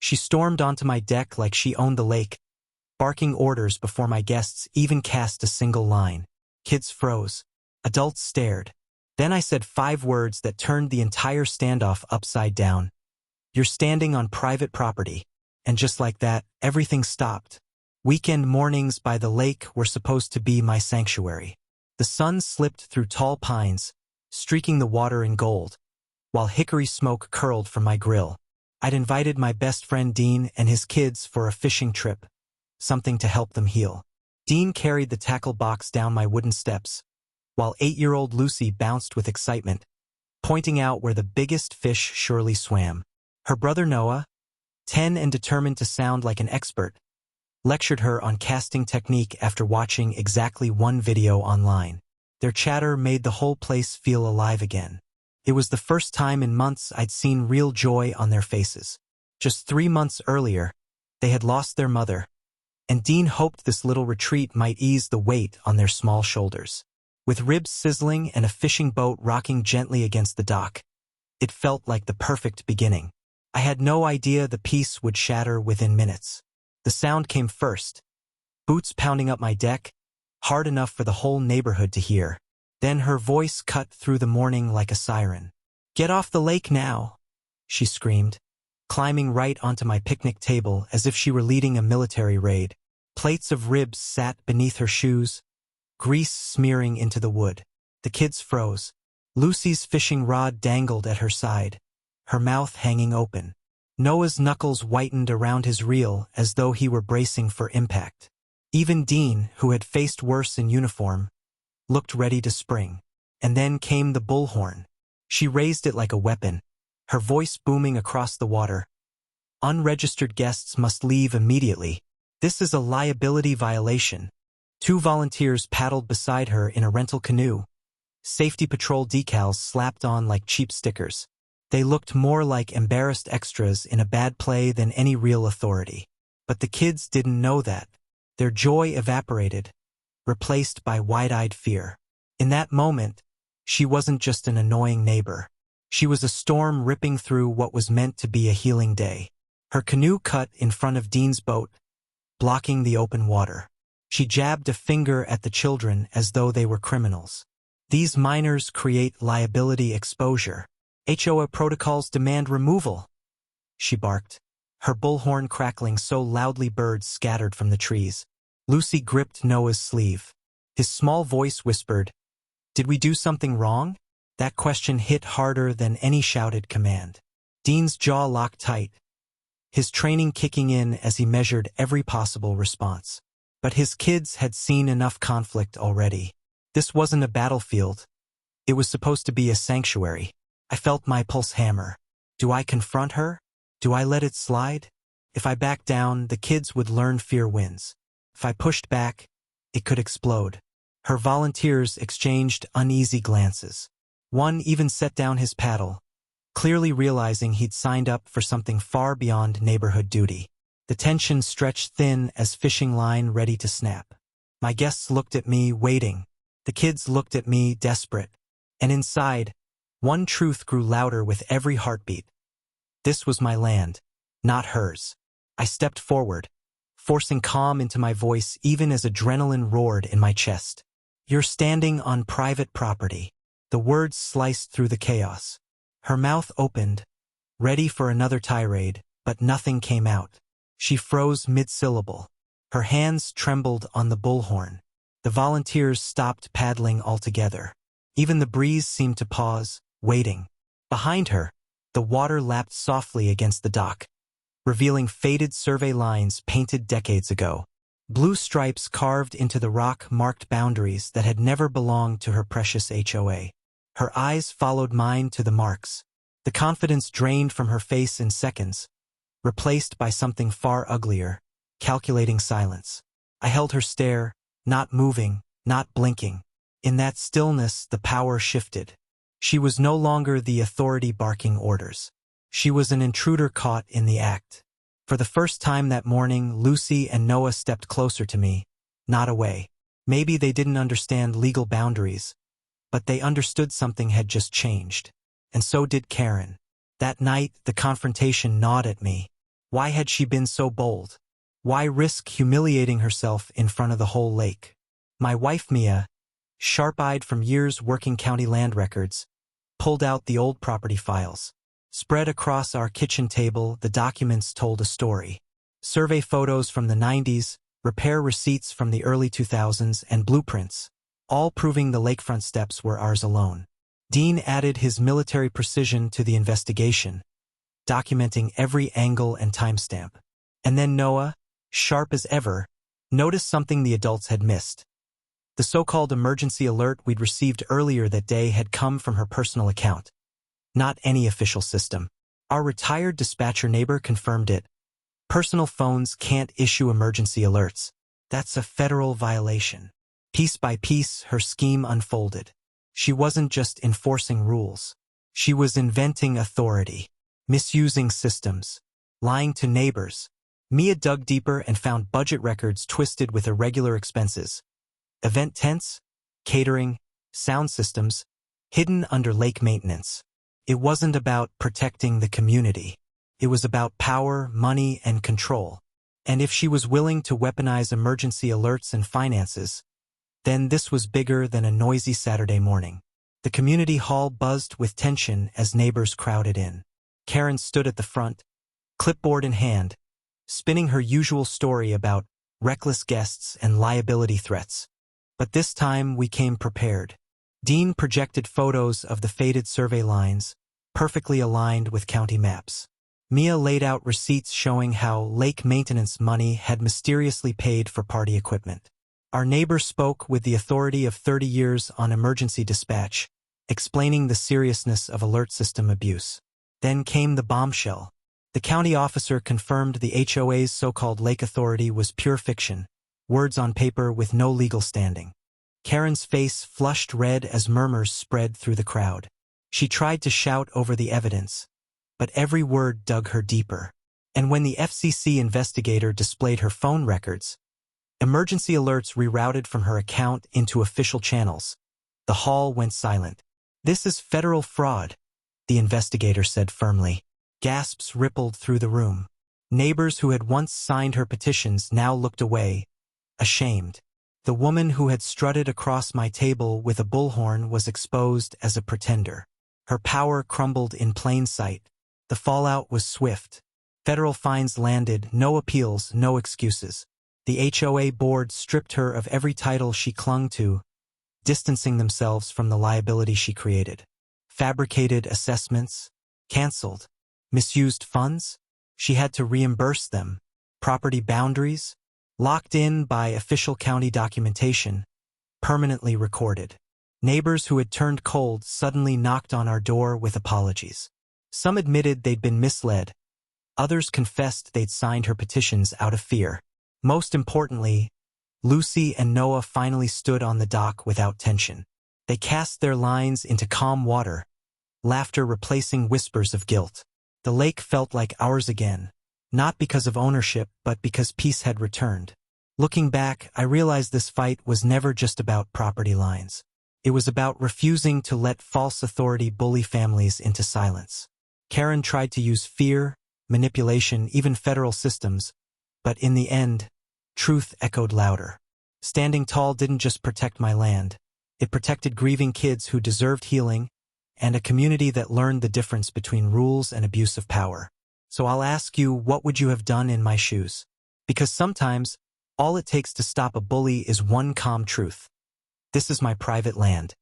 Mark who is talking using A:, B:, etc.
A: She stormed onto my deck like she owned the lake, barking orders before my guests even cast a single line. Kids froze. Adults stared. Then I said 5 words that turned the entire standoff upside down. "You're standing on private property." And just like that, everything stopped. Weekend mornings by the lake were supposed to be my sanctuary. The sun slipped through tall pines, streaking the water in gold, while hickory smoke curled from my grill. I'd invited my best friend Dean and his kids for a fishing trip, something to help them heal. Dean carried the tackle box down my wooden steps, while 8-year-old Lucy bounced with excitement, pointing out where the biggest fish surely swam. Her brother Noah, 10 and determined to sound like an expert, lectured her on casting technique after watching exactly one video online. Their chatter made the whole place feel alive again. It was the first time in months I'd seen real joy on their faces. Just 3 months earlier, they had lost their mother, and Dean hoped this little retreat might ease the weight on their small shoulders. With ribs sizzling and a fishing boat rocking gently against the dock, it felt like the perfect beginning. I had no idea the peace would shatter within minutes. The sound came first, boots pounding up my deck, hard enough for the whole neighborhood to hear. Then her voice cut through the morning like a siren. "Get off the lake now," she screamed, climbing right onto my picnic table as if she were leading a military raid. Plates of ribs sat beneath her shoes, grease smearing into the wood. The kids froze. Lucy's fishing rod dangled at her side, her mouth hanging open. Noah's knuckles whitened around his reel as though he were bracing for impact. Even Dean, who had faced worse in uniform, looked ready to spring. And then came the bullhorn. She raised it like a weapon, her voice booming across the water. "Unregistered guests must leave immediately. This is a liability violation." 2 volunteers paddled beside her in a rental canoe, safety patrol decals slapped on like cheap stickers. They looked more like embarrassed extras in a bad play than any real authority. But the kids didn't know that. Their joy evaporated, replaced by wide-eyed fear. In that moment, she wasn't just an annoying neighbor. She was a storm ripping through what was meant to be a healing day. Her canoe cut in front of Dean's boat, blocking the open water. She jabbed a finger at the children as though they were criminals. "These minors create liability exposure. HOA protocols demand removal," she barked, her bullhorn crackling so loudly birds scattered from the trees. Lucy gripped Noah's sleeve. His small voice whispered, "Did we do something wrong?" That question hit harder than any shouted command. Dean's jaw locked tight, his training kicking in as he measured every possible response. But his kids had seen enough conflict already. This wasn't a battlefield. It was supposed to be a sanctuary. I felt my pulse hammer. Do I confront her? Do I let it slide? If I backed down, the kids would learn fear wins. If I pushed back, it could explode. Her volunteers exchanged uneasy glances. One even set down his paddle, clearly realizing he'd signed up for something far beyond neighborhood duty. The tension stretched thin as fishing line ready to snap. My guests looked at me, waiting. The kids looked at me, desperate. And inside, one truth grew louder with every heartbeat. This was my land, not hers. I stepped forward, forcing calm into my voice even as adrenaline roared in my chest. "You're standing on private property." The words sliced through the chaos. Her mouth opened, ready for another tirade, but nothing came out. She froze mid-syllable. Her hands trembled on the bullhorn. The volunteers stopped paddling altogether. Even the breeze seemed to pause, waiting. Behind her, the water lapped softly against the dock, revealing faded survey lines painted decades ago. Blue stripes carved into the rock marked boundaries that had never belonged to her precious HOA. Her eyes followed mine to the marks. The confidence drained from her face in seconds, replaced by something far uglier, calculating silence. I held her stare, not moving, not blinking. In that stillness, the power shifted. She was no longer the authority barking orders. She was an intruder caught in the act. For the first time that morning, Lucy and Noah stepped closer to me, not away. Maybe they didn't understand legal boundaries, but they understood something had just changed. And so did Karen. That night, the confrontation gnawed at me. Why had she been so bold? Why risk humiliating herself in front of the whole lake? My wife Mia, sharp-eyed from years working county land records, pulled out the old property files. Spread across our kitchen table, the documents told a story. Survey photos from the 90s, repair receipts from the early 2000s, and blueprints, all proving the lakefront steps were ours alone. Dean added his military precision to the investigation, documenting every angle and timestamp. And then Noah, sharp as ever, noticed something the adults had missed. The so-called emergency alert we'd received earlier that day had come from her personal account, not any official system. Our retired dispatcher neighbor confirmed it. Personal phones can't issue emergency alerts. That's a federal violation. Piece by piece, her scheme unfolded. She wasn't just enforcing rules. She was inventing authority, misusing systems, lying to neighbors. Mia dug deeper and found budget records twisted with irregular expenses. Event tents, catering, sound systems, hidden under lake maintenance. It wasn't about protecting the community. It was about power, money, and control. And if she was willing to weaponize emergency alerts and finances, then this was bigger than a noisy Saturday morning. The community hall buzzed with tension as neighbors crowded in. Karen stood at the front, clipboard in hand, spinning her usual story about reckless guests and liability threats. But this time we came prepared. Dean projected photos of the faded survey lines, perfectly aligned with county maps. Mia laid out receipts showing how lake maintenance money had mysteriously paid for party equipment. Our neighbor spoke with the authority of 30 years on emergency dispatch, explaining the seriousness of alert system abuse. Then came the bombshell. The county officer confirmed the HOA's so-called lake authority was pure fiction, words on paper with no legal standing. Karen's face flushed red as murmurs spread through the crowd. She tried to shout over the evidence, but every word dug her deeper. And when the FCC investigator displayed her phone records, emergency alerts rerouted from her account into official channels. The hall went silent. "This is federal fraud," the investigator said firmly. Gasps rippled through the room. Neighbors who had once signed her petitions now looked away, ashamed. The woman who had strutted across my table with a bullhorn was exposed as a pretender. Her power crumbled in plain sight. The fallout was swift. Federal fines landed, no appeals, no excuses. The HOA board stripped her of every title she clung to, distancing themselves from the liability she created. Fabricated assessments, canceled. Misused funds, she had to reimburse them. Property boundaries, locked in by official county documentation, permanently recorded. Neighbors who had turned cold suddenly knocked on our door with apologies. Some admitted they'd been misled. Others confessed they'd signed her petitions out of fear. Most importantly, Lucy and Noah finally stood on the dock without tension. They cast their lines into calm water, laughter replacing whispers of guilt. The lake felt like ours again, not because of ownership, but because peace had returned. Looking back, I realized this fight was never just about property lines. It was about refusing to let false authority bully families into silence. Karen tried to use fear, manipulation, even federal systems, but in the end, truth echoed louder. Standing tall didn't just protect my land. It protected grieving kids who deserved healing, and a community that learned the difference between rules and abuse of power. So I'll ask you, what would you have done in my shoes? Because sometimes, all it takes to stop a bully is one calm truth. This is my private land.